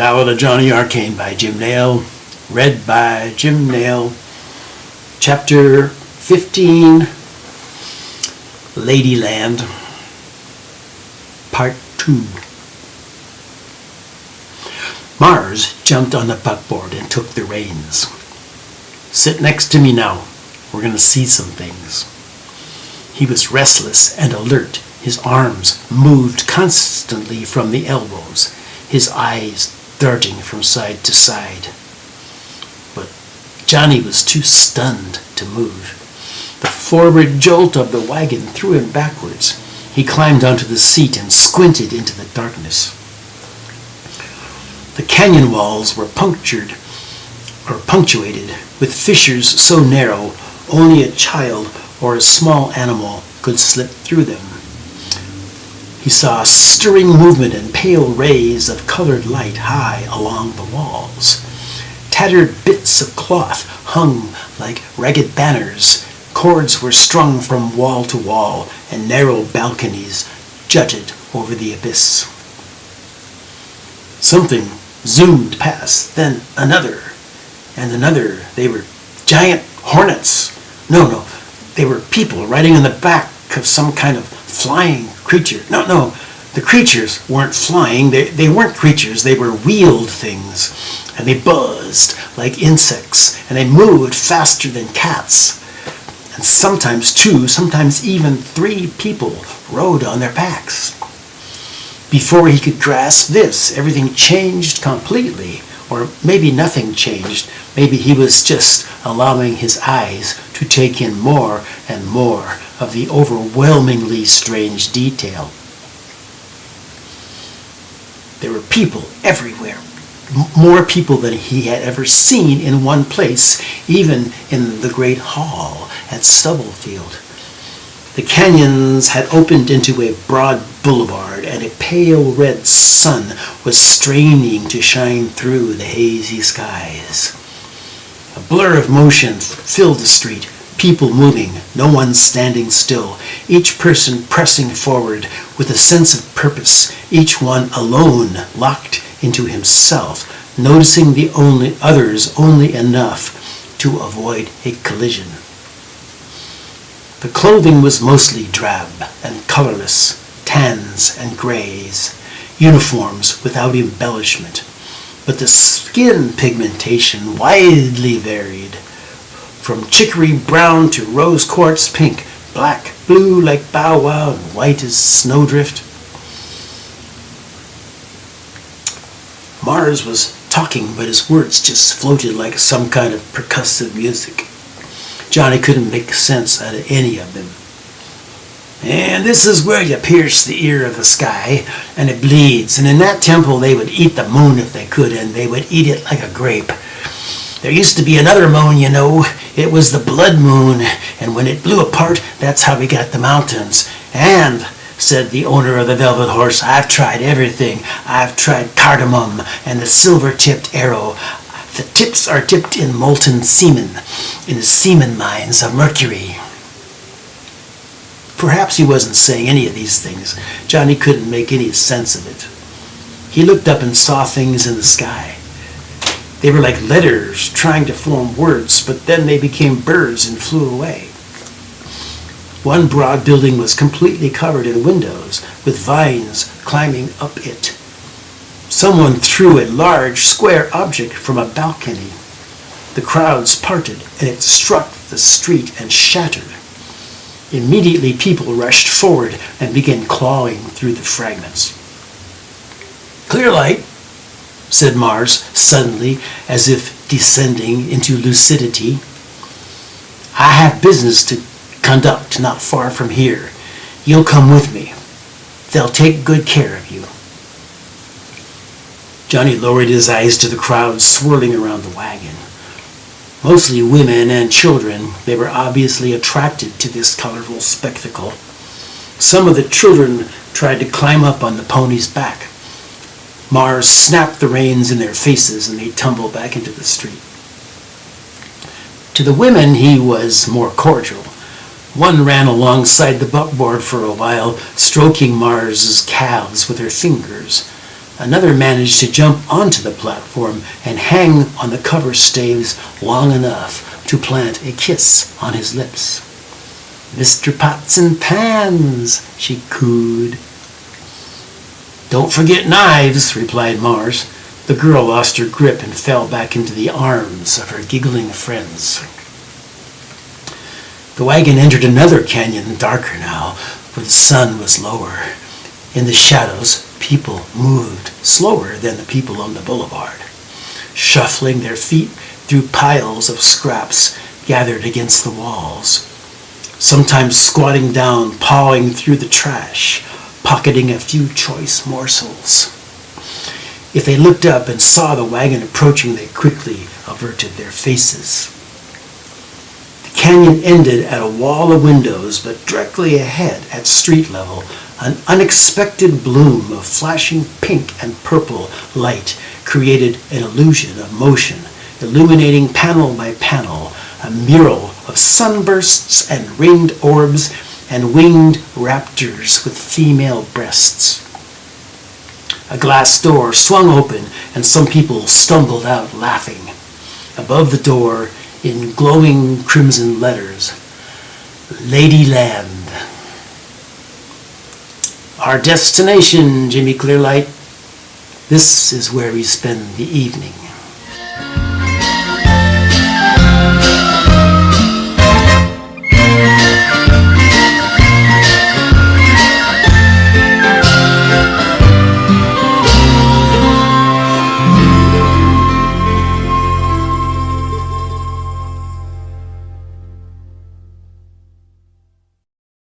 Ballad of Johnny Arcane by Jim Nail, read by Jim Nail. Chapter 15, Ladyland, Part 2. Mars jumped on the buckboard and took the reins. "Sit next to me now. We're going to see some things." He was restless and alert. His arms moved constantly from the elbows, his eyes darting from side to side. But Johnny was too stunned to move. The forward jolt of the wagon threw him backwards. He climbed onto the seat and squinted into the darkness. The canyon walls were punctuated with fissures so narrow only a child or a small animal could slip through them. He saw stirring movement and pale rays of colored light high along the walls. Tattered bits of cloth hung like ragged banners. Cords were strung from wall to wall, and narrow balconies jutted over the abyss. Something zoomed past, then another, and another. They were giant hornets. No, they were people riding on the back of some kind of flying creature. No, the creatures weren't flying. They weren't creatures. They were wheeled things, and they buzzed like insects, and they moved faster than cats. And sometimes two, sometimes even three people rode on their backs. Before he could grasp this, everything changed completely. Or maybe nothing changed. Maybe he was just allowing his eyes to take in more and more of the overwhelmingly strange detail. There were people everywhere. More people than he had ever seen in one place, even in the great hall at Stubblefield. The canyons had opened into a broad boulevard, and a pale red sun was straining to shine through the hazy skies. A blur of motion filled the street, people moving, no one standing still, each person pressing forward with a sense of purpose, each one alone, locked into himself, noticing the others only enough to avoid a collision. The clothing was mostly drab and colorless, tans and grays, uniforms without embellishment, but the skin pigmentation widely varied, from chicory brown to rose quartz pink, black, blue like bow wow, and white as snowdrift. Mars was talking, but his words just floated like some kind of percussive music. Johnny couldn't make sense out of any of them. "And this is where you pierce the ear of the sky, and it bleeds. And in that temple they would eat the moon if they could, and they would eat it like a grape. There used to be another moon, you know. It was the blood moon, and when it blew apart, that's how we got the mountains. And," said the owner of the velvet horse, "I've tried everything. I've tried cardamom and the silver-tipped arrow. The tips are dipped in molten semen, in the semen mines of Mercury." Perhaps he wasn't saying any of these things. Johnny couldn't make any sense of it. He looked up and saw things in the sky. They were like letters trying to form words, but then they became birds and flew away. One broad building was completely covered in windows, with vines climbing up it. Someone threw a large square object from a balcony. The crowds parted, and it struck the street and shattered. Immediately, people rushed forward and began clawing through the fragments. "Clearlight," said Mars suddenly, as if descending into lucidity. "I have business to conduct not far from here. You'll come with me. They'll take good care of you." Johnny lowered his eyes to the crowd swirling around the wagon. Mostly women and children, they were obviously attracted to this colorful spectacle. Some of the children tried to climb up on the pony's back. Mars snapped the reins in their faces, and they tumbled back into the street. To the women, he was more cordial. One ran alongside the buckboard for a while, stroking Mars's calves with her fingers. Another managed to jump onto the platform and hang on the cover staves long enough to plant a kiss on his lips. "Mr. Pots and Pans," she cooed. "Don't forget knives," replied Mars. The girl lost her grip and fell back into the arms of her giggling friends. The wagon entered another canyon, darker now, for the sun was lower. In the shadows, people moved slower than the people on the boulevard, shuffling their feet through piles of scraps gathered against the walls, sometimes squatting down, pawing through the trash, pocketing a few choice morsels. If they looked up and saw the wagon approaching, they quickly averted their faces. The canyon ended at a wall of windows, but directly ahead, at street level, an unexpected bloom of flashing pink and purple light created an illusion of motion, illuminating panel by panel a mural of sunbursts and ringed orbs and winged raptors with female breasts. A glass door swung open and some people stumbled out laughing. Above the door, in glowing crimson letters, Ladyland. "Our destination, Jimmy Clearlight. This is where we spend the evening."